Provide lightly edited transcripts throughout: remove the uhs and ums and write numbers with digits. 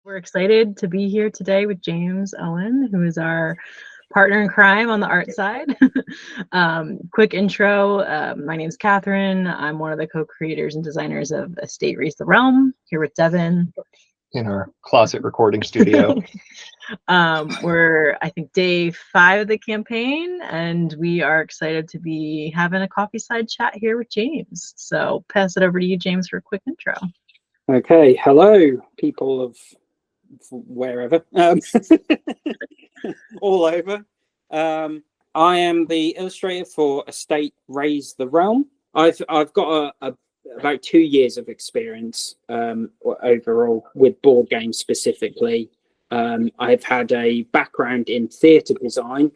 We're excited to be here today with James Owen, who is our partner in crime on the art side. Quick intro, my name's Catherine. I'm one of the co-creators and designers of Estate Raise the Realm, here with Devin. In our closet recording studio. We're, I think, day 5 of the campaign, and we are excited to be having a coffee side chat here with James. So pass it over to you, James, for a quick intro. Okay, hello, people of wherever, all over. I am the illustrator for Estate Raise the Realm. I've got about 2 years of experience overall with board games specifically. I've had a background in theatre design.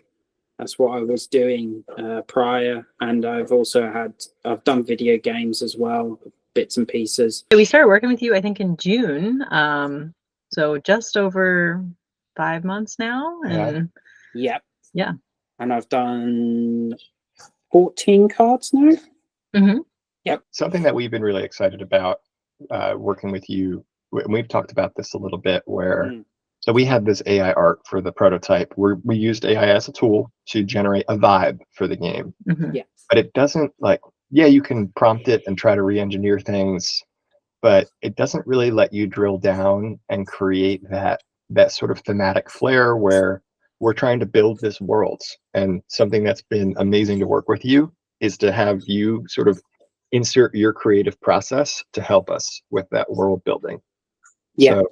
That's what I was doing prior, and I've done video games as well, bits and pieces. We started working with you, I think, in June. So just over 5 months now. And Yep. Yeah. And I've done 14 cards now. Mm-hmm. Yep. Something that we've been really excited about working with you, and we've talked about this a little bit, where so we had this AI art for the prototype where we used AI as a tool to generate a vibe for the game. Mm-hmm. Yeah. But it doesn't, like, yeah, you can prompt it and try to re-engineer things, but it doesn't really let you drill down and create that sort of thematic flair where we're trying to build this world. And something that's been amazing to work with you is to have you sort of insert your creative process to help us with that world building. Yeah. So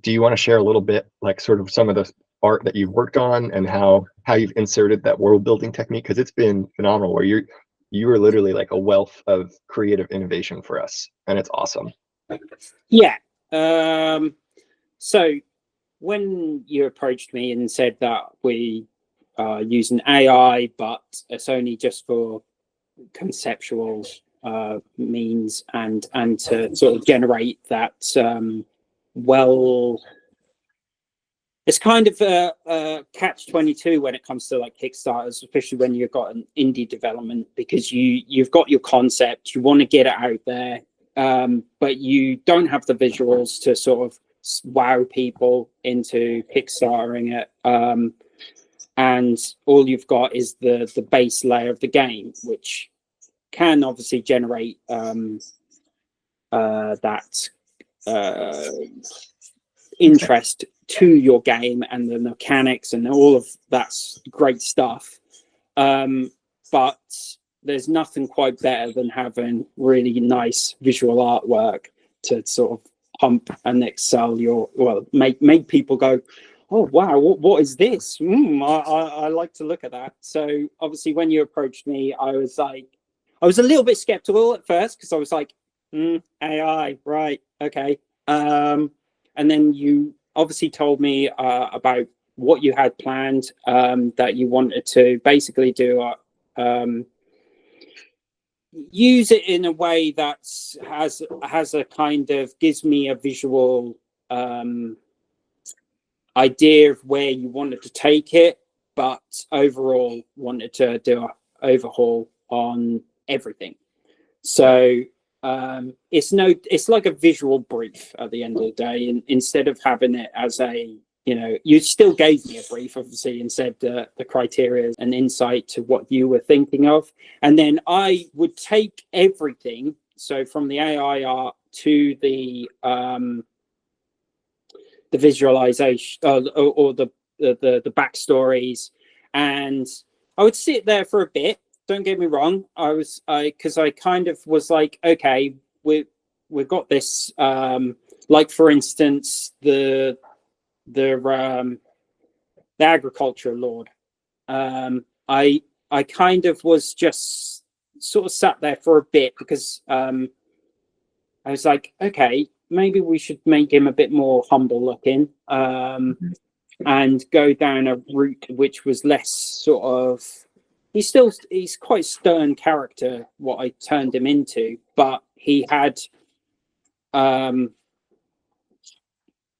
do you want to share a little bit, like, sort of some of the art that you've worked on and how you've inserted that world building technique? Because it's been phenomenal, where you are literally like a wealth of creative innovation for us, and it's awesome. Yeah. So when you approached me and said that we are using AI, but it's only just for conceptual means and to sort of generate that, it's kind of a catch-22 when it comes to like Kickstarters, especially when you've got an indie development, because you've got your concept, you want to get it out there, but you don't have the visuals to sort of wow people into kickstartering it, and all you've got is the base layer of the game, which can obviously generate that interest to your game and the mechanics and all of that's great stuff, but there's nothing quite better than having really nice visual artwork to sort of pump and excel make people go, oh wow, what is this? I like to look at that. So obviously when you approached me, I was a little bit skeptical at first, because I was like, AI, right, okay. And then you obviously told me about what you had planned, that you wanted to basically do use it in a way that has a kind of, gives me a visual idea of where you wanted to take it, but overall wanted to do an overhaul on everything. So it's like a visual brief at the end of the day, and instead of having it as a, you still gave me a brief, obviously, and said the criteria and insight to what you were thinking of, and then I would take everything, so from the AI art to the visualization or the backstories, and I would sit there for a bit. Don't get me wrong, because I kind of was like, okay, we've got this, like for instance the agriculture lord. I kind of was just sort of sat there for a bit, because I was like, okay, maybe we should make him a bit more humble looking, and go down a route which was less sort of, he's quite stern character, what I turned him into, but he had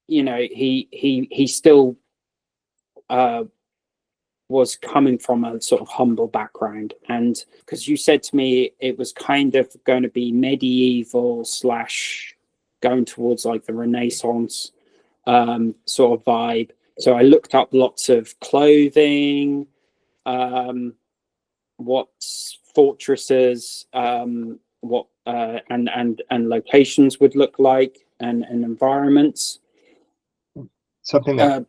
he still was coming from a sort of humble background. And because you said to me it was kind of going to be medieval / going towards like the Renaissance, sort of vibe. So I looked up lots of clothing, what fortresses, what and locations would look like, and environments. Something that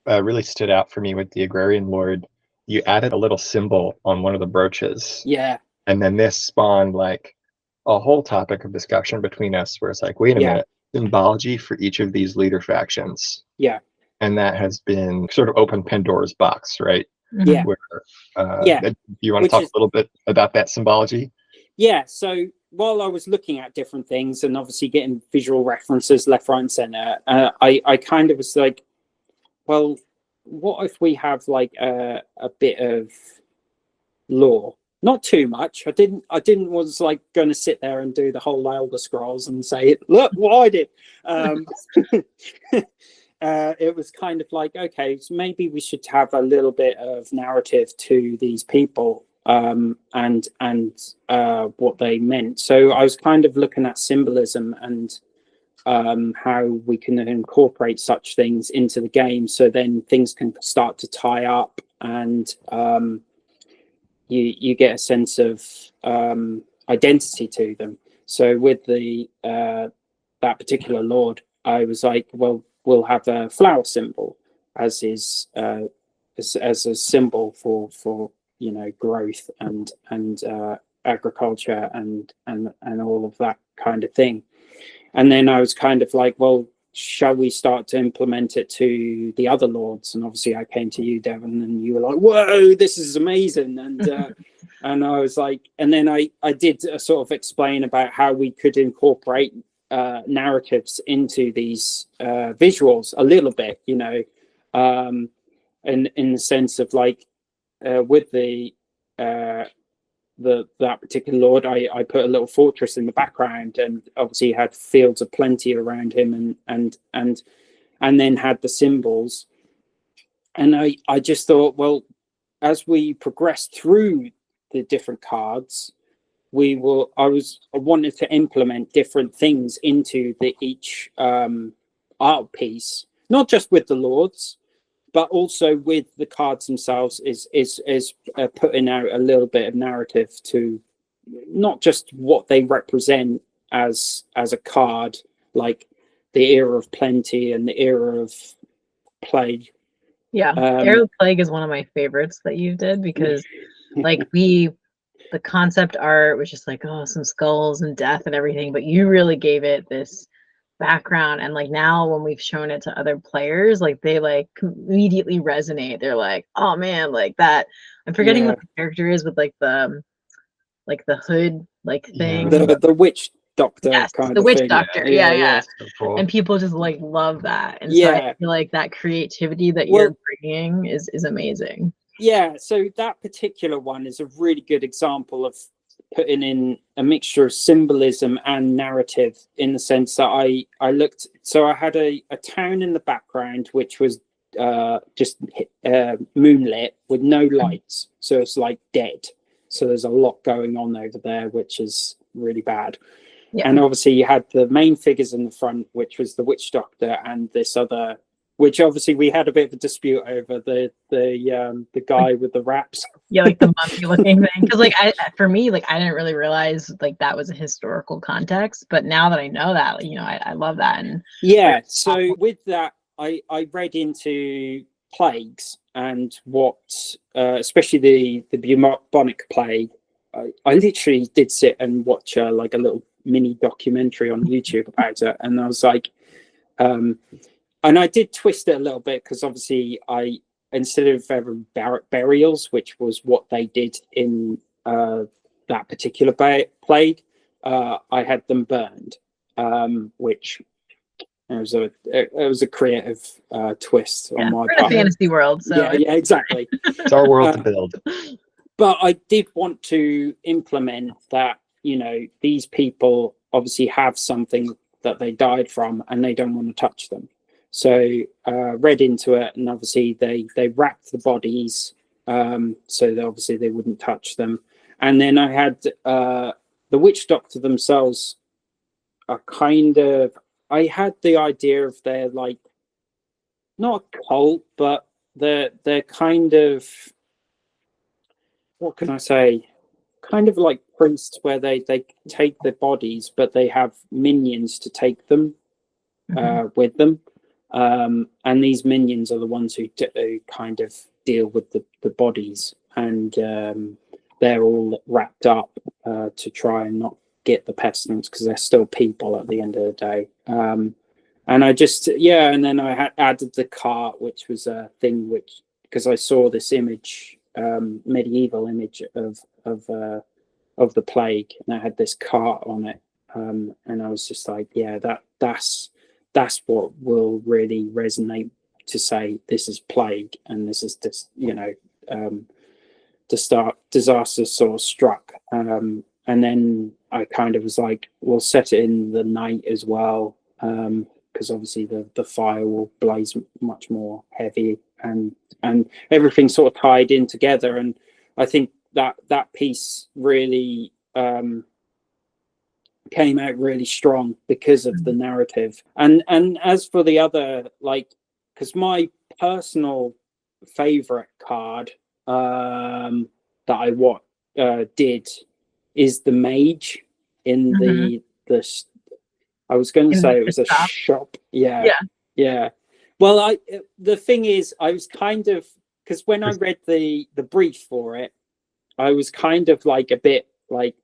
really stood out for me with the Agrarian Lord, you added a little symbol on one of the brooches. Yeah. And then this spawned like a whole topic of discussion between us where it's like, wait a minute, symbology for each of these leader factions. Yeah. And that has been sort of opened Pandora's box, right? Yeah. Where, Yeah. do you want to talk a little bit about that symbology? Yeah. So while I was looking at different things and obviously getting visual references left, right, and center, I kind of was like, well, what if we have like a bit of lore? Not too much. I didn't was like going to sit there and do the whole Elder Scrolls and say, look what I did. It was kind of like, okay, so maybe we should have a little bit of narrative to these people, and what they meant. So I was kind of looking at symbolism and how we can incorporate such things into the game, so then things can start to tie up, and you get a sense of identity to them. So with the that particular lord, I was like, well, we'll have a flower symbol as is as a symbol for growth and agriculture and all of that kind of thing. And then I was kind of like, well, shall we start to implement it to the other lords? And obviously I came to you, Devon, and you were like, whoa, this is amazing. And and I was like, and then I did sort of explain about how we could incorporate narratives into these visuals a little bit, in the sense of like with that particular lord, I put a little fortress in the background, and obviously he had fields of plenty around him, and then had the symbols. And I just thought, well, as we progress through the different cards, I wanted to implement different things into each art piece, not just with the lords, but also with the cards themselves, is putting out a little bit of narrative to not just what they represent as a card, like the era of plenty and the era of plague. Yeah, Era of Plague is one of my favorites that you did, because like the concept art was just like, oh, some skulls and death and everything, but you really gave it this background, and like now when we've shown it to other players, like they like immediately resonate. They're like, oh man, like that. I'm forgetting what the character is with like the hood like thing. The witch doctor, yes, kind the of witch thing. doctor. Yeah. So cool. And people just like love that, and so I feel like that creativity that you're bringing is amazing. Yeah, so that particular one is a really good example of putting in a mixture of symbolism and narrative, in the sense that I looked, so I had a town in the background which was just moonlit with no lights, so it's like dead. So there's a lot going on over there, which is really bad. Yeah. And obviously you had the main figures in the front, which was the witch doctor and this other, which obviously we had a bit of a dispute over, the guy with the wraps. Yeah, like the mummy looking thing. Because like for me, like I didn't really realize like that was a historical context, but now that I know that, I love that. And yeah, so with that, I read into plagues and what, especially the bubonic plague. I literally did sit and watch like a little mini documentary on YouTube about it, and I was like, and I did twist it a little bit, because obviously instead of having burials, which was what they did in that particular plague, I had them burned, which it was a creative twist on my part. We're in a fantasy world, so yeah, exactly. It's our world to build. But I did want to implement that, these people obviously have something that they died from, and they don't want to touch them. So read into it, and obviously they wrapped the bodies, so that obviously they wouldn't touch them. And then I had the witch doctor themselves are kind of, I had the idea of their like not a cult, but they're kind of, what can I say? Kind of like priests, where they take their bodies, but they have minions to take them with them. And these minions are the ones who kind of deal with the bodies, and they're all wrapped up to try and not get the pestilence, because they're still people at the end of the day. And I just, and then I had added the cart, which was a thing which, because I saw this image, medieval image of the plague, and I had this cart on it, and I was just like, that's what will really resonate, to say this is plague, and this is this, disaster sort of struck. And then I kind of was like, we'll set it in the night as well, because obviously the fire will blaze much more heavy, and everything sort of tied in together. And I think that piece really came out really strong because of the narrative. And as for the other, like, because my personal favorite card that I did is the mage in the I was going to say it was a shop. Yeah. Well, the thing is, I was kind of, because when I read the brief for it, I was kind of like a bit like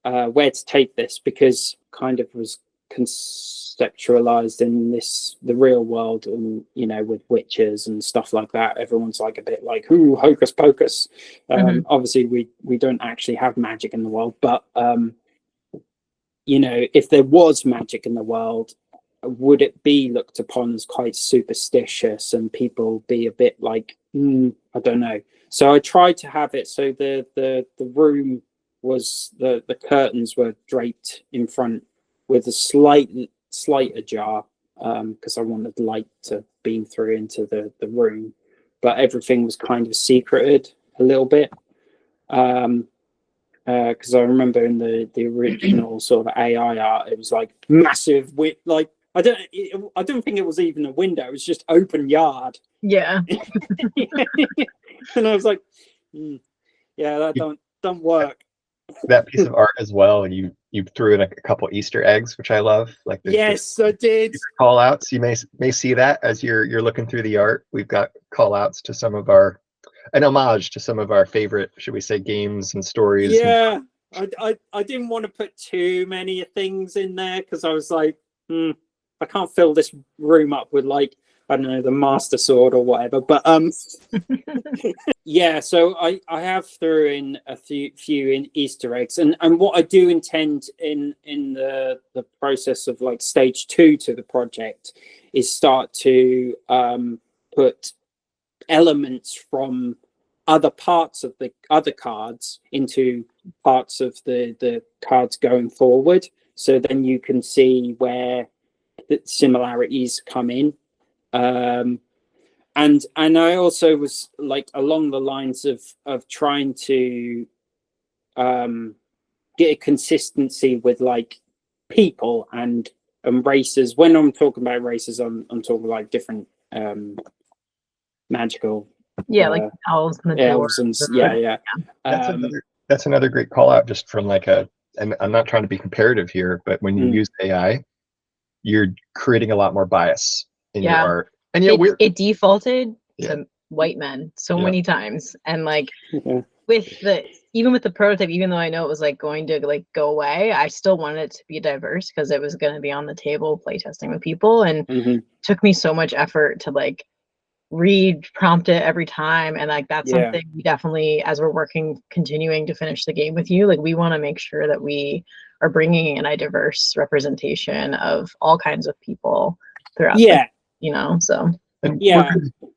where to take this, because kind of was conceptualized in the real world, and with witches and stuff like that. Everyone's like a bit like, ooh, hocus pocus. Obviously we don't actually have magic in the world, but if there was magic in the world, would it be looked upon as quite superstitious, and people be a bit like, I don't know. So I tried to have it so the room was, the curtains were draped in front with a slight ajar, because I wanted light to beam through into the room, but everything was kind of secreted a little bit. Because I remember in the original sort of AI art, it was like massive with like, I don't think it was even a window, it was just open yard. Yeah. And I was like, that don't work. That piece of art as well, you threw in a couple Easter eggs, which I love. Like yes, I did. Call outs. You may see that as you're looking through the art. We've got call outs to some of an homage to some of our favorite, should we say, games and stories. Yeah, I didn't want to put too many things in there, because I was like, I can't fill this room up with, like, I don't know, the Master Sword or whatever. But yeah, so I have threw in a few in Easter eggs, and what I do intend in the process of like stage 2 to the project is start to put elements from other parts of the other cards into parts of the cards going forward, so then you can see where the similarities come in. And I also was like along the lines of trying to get a consistency with like people and races. When I'm talking about races, I'm talking like different magical, like elves and the elves and yeah. That's another great call out, just from like and I'm not trying to be comparative here, but when you use AI, you're creating a lot more bias in your art. And it defaulted to white men so many times, and like even with the prototype, even though I know it was like going to like go away, I still wanted it to be diverse, because it was going to be on the table playtesting with people, and took me so much effort to like read, prompt it every time. And like that's something we definitely, as we're continuing to finish the game with you, like we want to make sure that we are bringing in a diverse representation of all kinds of people throughout so and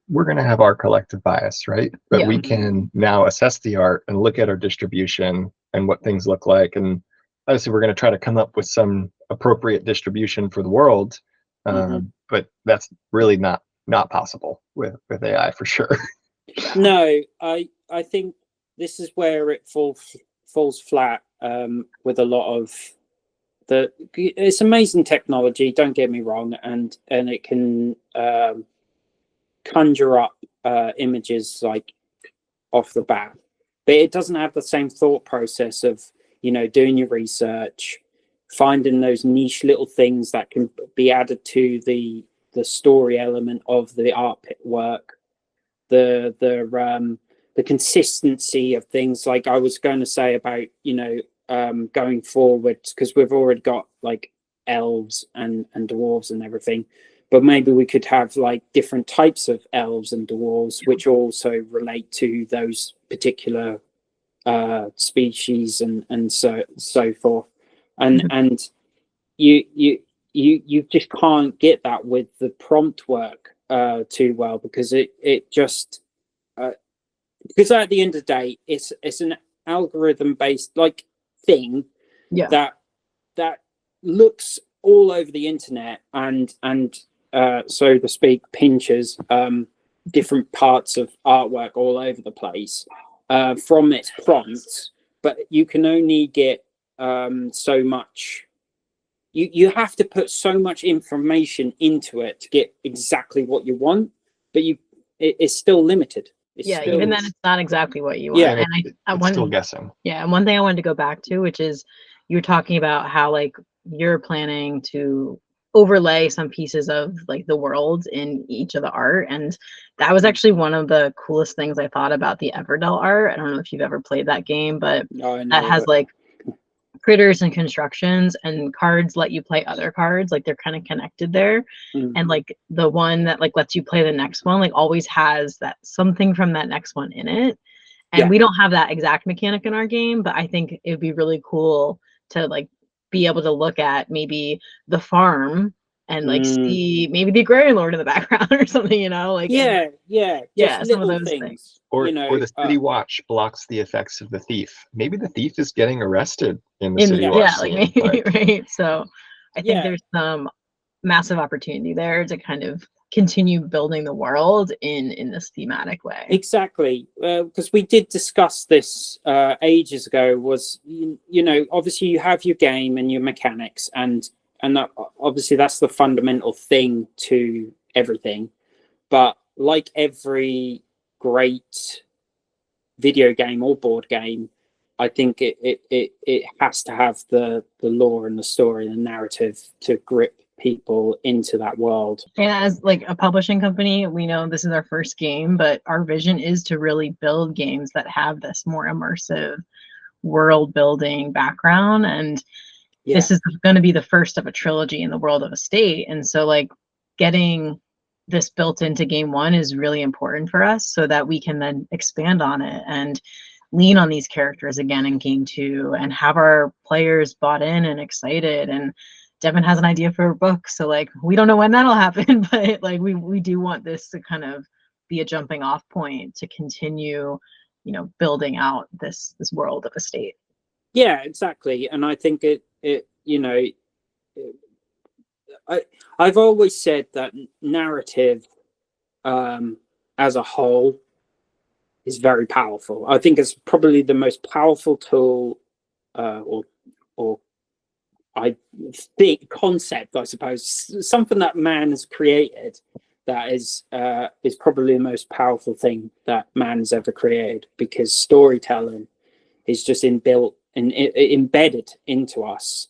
we're gonna have our collective bias, right? But we can now assess the art and look at our distribution and what things look like, and obviously we're going to try to come up with some appropriate distribution for the world, but that's really not possible with AI for sure. No, I think this is where it falls flat with a lot of it's amazing technology, don't get me wrong, and it can conjure up images like off the bat, but it doesn't have the same thought process of, you know, doing your research, finding those niche little things that can be added to the story element of the art work, the consistency of things. Like I was going to say about, you know, going forward, because we've already got like elves and dwarves and everything, but maybe we could have like different types of elves and dwarves which also relate to those particular species and so forth. And you just can't get that with the prompt work too well, because it just because at the end of the day it's an algorithm based like thing that looks all over the internet and so to speak pinches different parts of artwork all over the place from its prompts, but you can only get so much. You have to put so much information into it to get exactly what you want, but it's still limited. Even then, it's not exactly what you want. Yeah, and it's still guessing. Yeah, and one thing I wanted to go back to, which is you were talking about how like you're planning to overlay some pieces of like the world in each of the art, and that was actually one of the coolest things I thought about the Everdell art. I don't know if you've ever played that game, but that has like critters and constructions, and cards let you play other cards, like they're kind of connected there. And like the one that like lets you play the next one like always has that something from that next one in it. And we don't have that exact mechanic in our game, but I think it would be really cool to like be able to look at maybe the farm and like see maybe the agrarian lord in the background or something, you know, like some of those things. Or, you know, or the city watch blocks the effects of the thief. Maybe the thief is getting arrested in the city watch like scene, maybe, right? So I think there's some massive opportunity there to kind of continue building the world in this thematic way. Exactly, because we did discuss this ages ago. Was you know, obviously you have your game and your mechanics, and that, obviously that's the fundamental thing to everything. But like every great video game or board game, I think it has to have the lore and the story and the narrative to grip people into that world. And as like a publishing company, we know this is our first game, but our vision is to really build games that have this more immersive world building background. And this is going to be the first of a trilogy in the world of Estate. And so like getting this built into game one is really important for us so that we can then expand on it and lean on these characters again in game two and have our players bought in and excited. And Devin has an idea for a book, so like we don't know when that'll happen, but like we do want this to kind of be a jumping off point to continue, you know, building out this world of Estate. Yeah, exactly. And I think it you know, I've always said that narrative as a whole is very powerful. I think it's probably the most powerful tool or I think concept, I suppose, something that man has created that is probably the most powerful thing that man has ever created, because storytelling is just inbuilt and embedded into us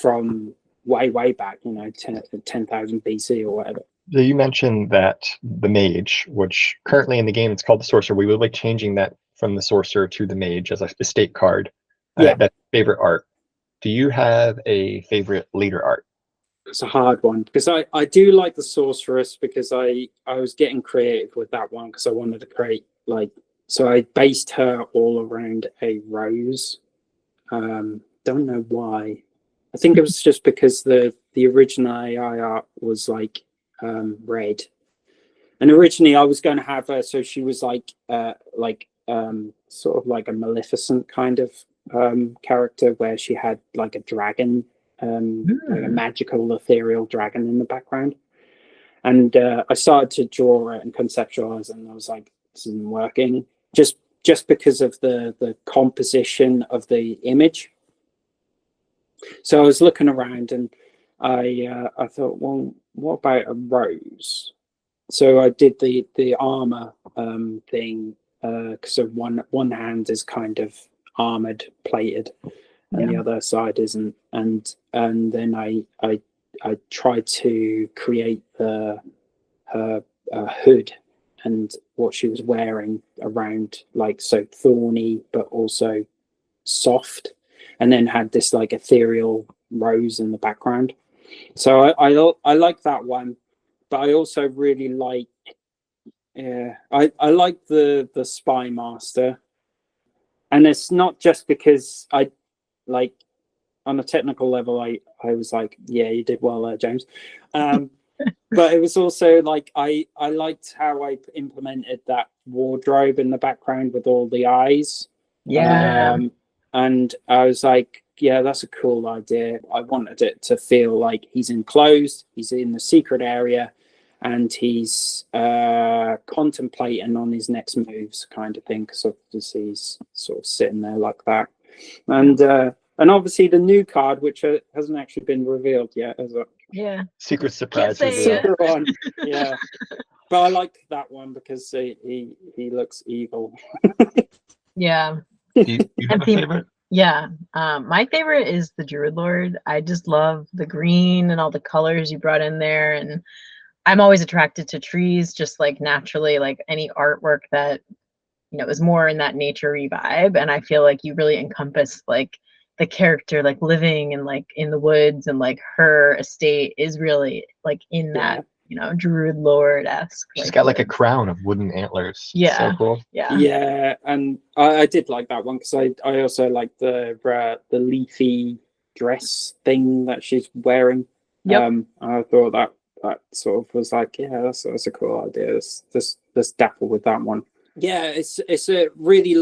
from way back, you know, 10,000 BC or whatever. So you mentioned that the mage, which currently in the game it's called the sorcerer, we will be changing that from the sorcerer to the mage as a Estate card. That's favorite art. Do you have a favorite leader art? It's a hard one, because I do like the sorceress, because I was getting creative with that one because I wanted to create like, so I based her all around a rose. Don't know why. I think it was just because the original AI art was like red, and originally I was going to have her so she was like sort of like a Maleficent kind of character, where she had like a dragon, like a magical ethereal dragon in the background. And I started to draw it and conceptualize it, and I was like, this isn't working, just because of the composition of the image. So I was looking around, and I thought, well, what about a rose? so I did the armor thing, because of one hand is kind of armored, plated, and the other side isn't. And then I tried to create her hood and what she was wearing around, like, so thorny but also soft, and then had this like ethereal rose in the background. So I like that one, but I also really like, I like the Spy Master, and it's not just because I like, on a technical level, I was like, yeah, you did well there, James. But it was also like I liked how I implemented that wardrobe in the background with all the eyes. Yeah. And I was like, yeah, that's a cool idea. I wanted it to feel like he's enclosed, he's in the secret area, and he's contemplating on his next moves, kind of thing. Because obviously he's sort of sitting there like that. And obviously the new card, which hasn't actually been revealed yet, as a Secret surprise say reveal. it. super one. Yeah, but I like that one because he looks evil. Yeah. Do you have a favorite? Yeah. My favorite is the Druid Lord. I just love the green and all the colors you brought in there. And I'm always attracted to trees, just like naturally, like any artwork that, is more in that nature-y vibe. And I feel like you really encompass like the character, like living and like in the woods, and like her estate is really like in that, Druid Lord-esque. She's got like a crown of wooden antlers. Yeah. So cool. Yeah, and I did like that one because I also like the leafy dress thing that she's wearing. Yep. I thought that sort of was like, yeah, that's a cool idea. Let's dapple with that one. Yeah, it's a really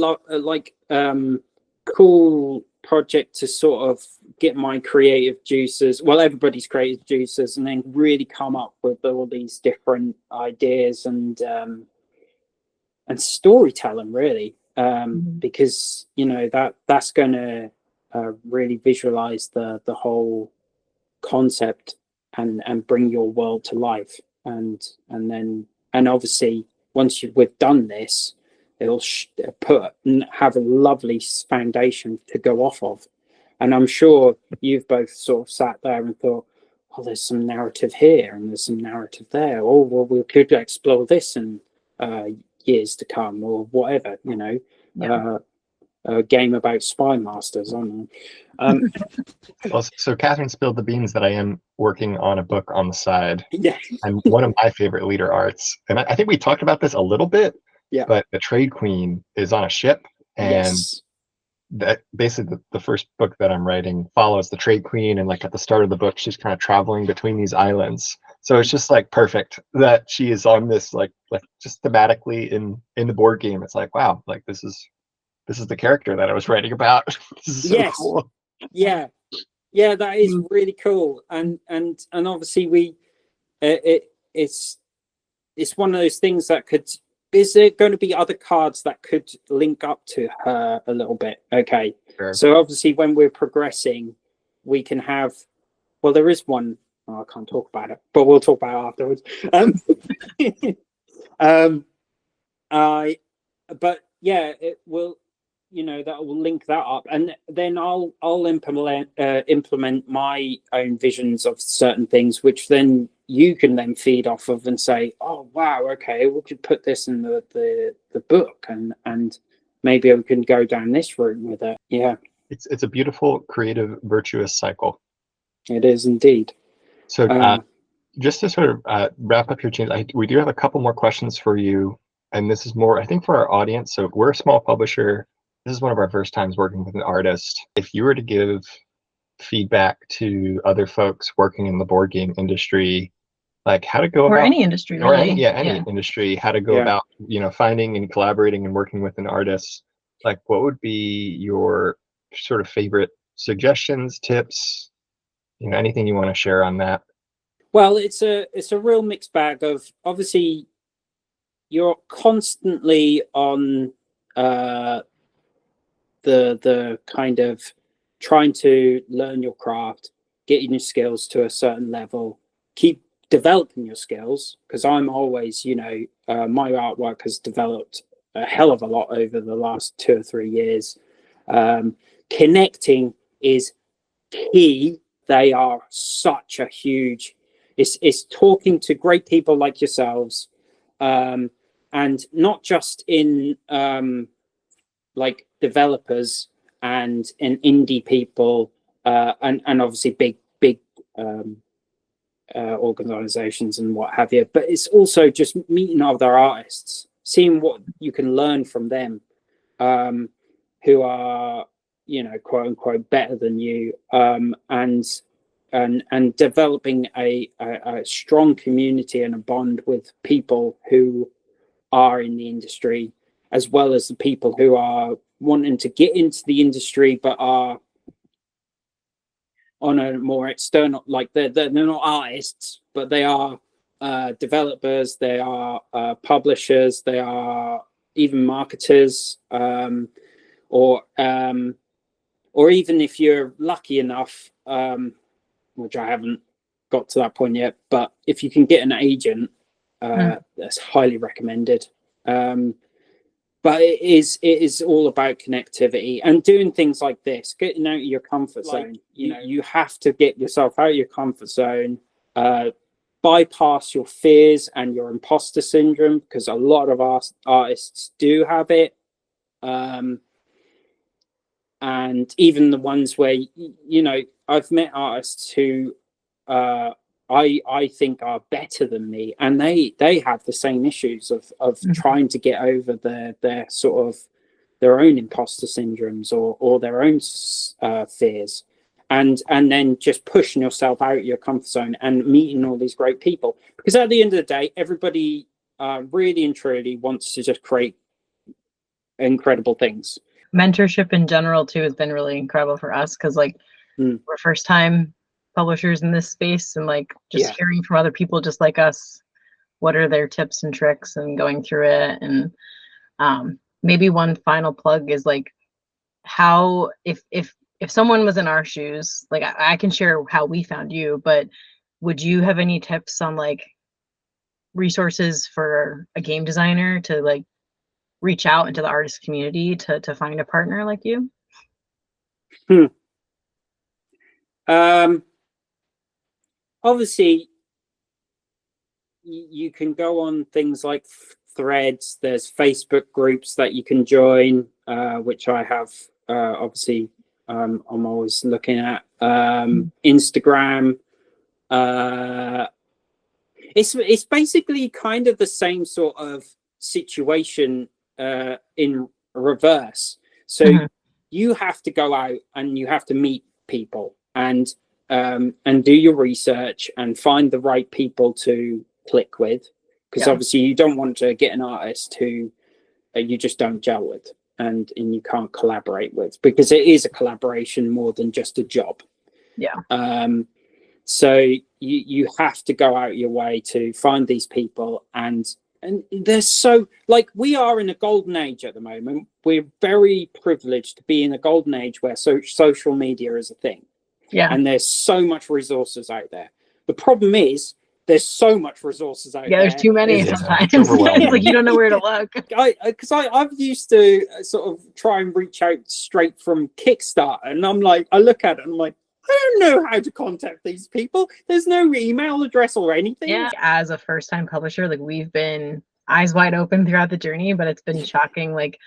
cool project to sort of get my creative juices, well, everybody's creative juices, and then really come up with all these different ideas and storytelling, really, because that's going to really visualize the whole concept and bring your world to life, and obviously once we've done this, it'll have a lovely foundation to go off of. And I'm sure you've both sort of sat there and thought, oh, there's some narrative here and there's some narrative there. Oh, well, we could explore this in years to come, or whatever, a game about spy masters. I don't know. Well, so Catherine spilled the beans that I am working on a book on the side. Yeah. And one of my favorite leader arts, and I think we talked about this a little bit, but the Trade Queen is on a ship, and that basically the first book that I'm writing follows the Trade Queen, and like at the start of the book, she's kind of traveling between these islands. So it's just like perfect that she is on this like just thematically in the board game. It's like, wow, like this is the character that I was writing about. This is so cool. Yeah, that is really cool. And obviously it's one of those things that could. Is there going to be other cards that could link up to her a little bit? Okay. Sure. So obviously when we're progressing, we can have, well, there is one. Oh, I can't talk about it, but we'll talk about it afterwards. But yeah, it will, that will link that up, and then I'll implement my own visions of certain things, which then you can then feed off of and say, oh wow, okay, we could put this in the book, and maybe we can go down this route with it. Yeah, it's a beautiful, creative, virtuous cycle. It is indeed. So just to sort of wrap up here, James, we do have a couple more questions for you, and this is more, I think, for our audience. So we're a small publisher. This is one of our first times working with an artist. If you were to give feedback to other folks working in the board game industry, like how to go about, or any industry, or really. any industry, how to go about, finding and collaborating and working with an artist, like what would be your sort of favorite suggestions, tips, anything you want to share on that? Well, it's a real mixed bag of, obviously you're constantly on the kind of trying to learn your craft, getting your skills to a certain level, keep developing your skills, because I'm always, my artwork has developed a hell of a lot over the last 2 or 3 years. Connecting is key. They are such a huge, it's talking to great people like yourselves, and not just in like developers and indie people, and obviously big organizations and what have you, but it's also just meeting other artists, seeing what you can learn from them, who are, quote unquote better than you, and developing a strong community and a bond with people who are in the industry, as well as the people who are wanting to get into the industry but are on a more external, like they're not artists, but they are developers, they are publishers, they are even marketers, or even if you're lucky enough, which I haven't got to that point yet, but if you can get an agent, that's highly recommended. But it is all about connectivity and doing things like this, getting out of your comfort zone. You have to get yourself out of your comfort zone, bypass your fears and your imposter syndrome, because a lot of artists do have it. And even the ones where, I've met artists who I think are better than me, and they have the same issues of trying to get over their sort of their own imposter syndromes or their own fears, and then just pushing yourself out of your comfort zone and meeting all these great people, because at the end of the day, everybody really and truly wants to just create incredible things. Mentorship in general too has been really incredible for us, because like we're first time publishers in this space, and like just hearing from other people just like us, what are their tips and tricks, and going through it. And maybe one final plug is like, how if someone was in our shoes, like I can share how we found you, but would you have any tips on like resources for a game designer to like reach out into the artist community to find a partner like you? Obviously, you can go on things like Threads. There's Facebook groups that you can join, which I have. Obviously, I'm always looking at Instagram. It's basically kind of the same sort of situation in reverse. So you have to go out and you have to meet people and do your research and find the right people to click with, because obviously you don't want to get an artist who you just don't gel with and you can't collaborate with, because it is a collaboration more than just a job. So you have to go out your way to find these people, and they're so, like, we are in a golden age at the moment. We're very privileged to be in a golden age where social media is a thing. And there's so much resources out there. The problem is there's so much resources out there. There's too many sometimes. It's like you don't know where to look. Because I've used to sort of try and reach out straight from Kickstarter, and I'm like, I look at it and I'm like, I don't know how to contact these people. There's no email address or anything. As a first-time publisher, like we've been eyes wide open throughout the journey, but it's been shocking, like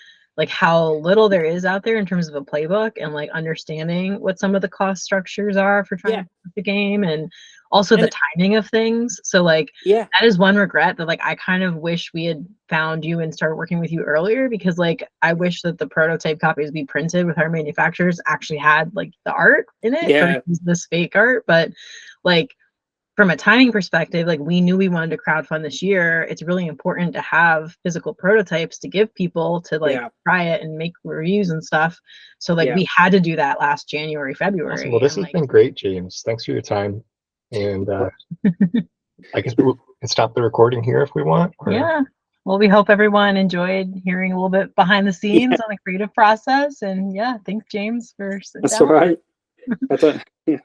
how little there is out there in terms of a playbook, and like understanding what some of the cost structures are for trying to put the game, and also the timing of things. So like that is one regret, that like I kind of wish we had found you and started working with you earlier, because like I wish that the prototype copies we printed with our manufacturers actually had like the art in it versus this fake art. But like from a timing perspective, like we knew we wanted to crowdfund this year. It's really important to have physical prototypes to give people to like try it and make reviews and stuff. So like we had to do that last January, February. Awesome. Well, this has been great, James. Thanks for your time. And I guess we can stop the recording here if we want. Or... Well, we hope everyone enjoyed hearing a little bit behind the scenes on the creative process. And thanks, James, for sitting down. That's all right.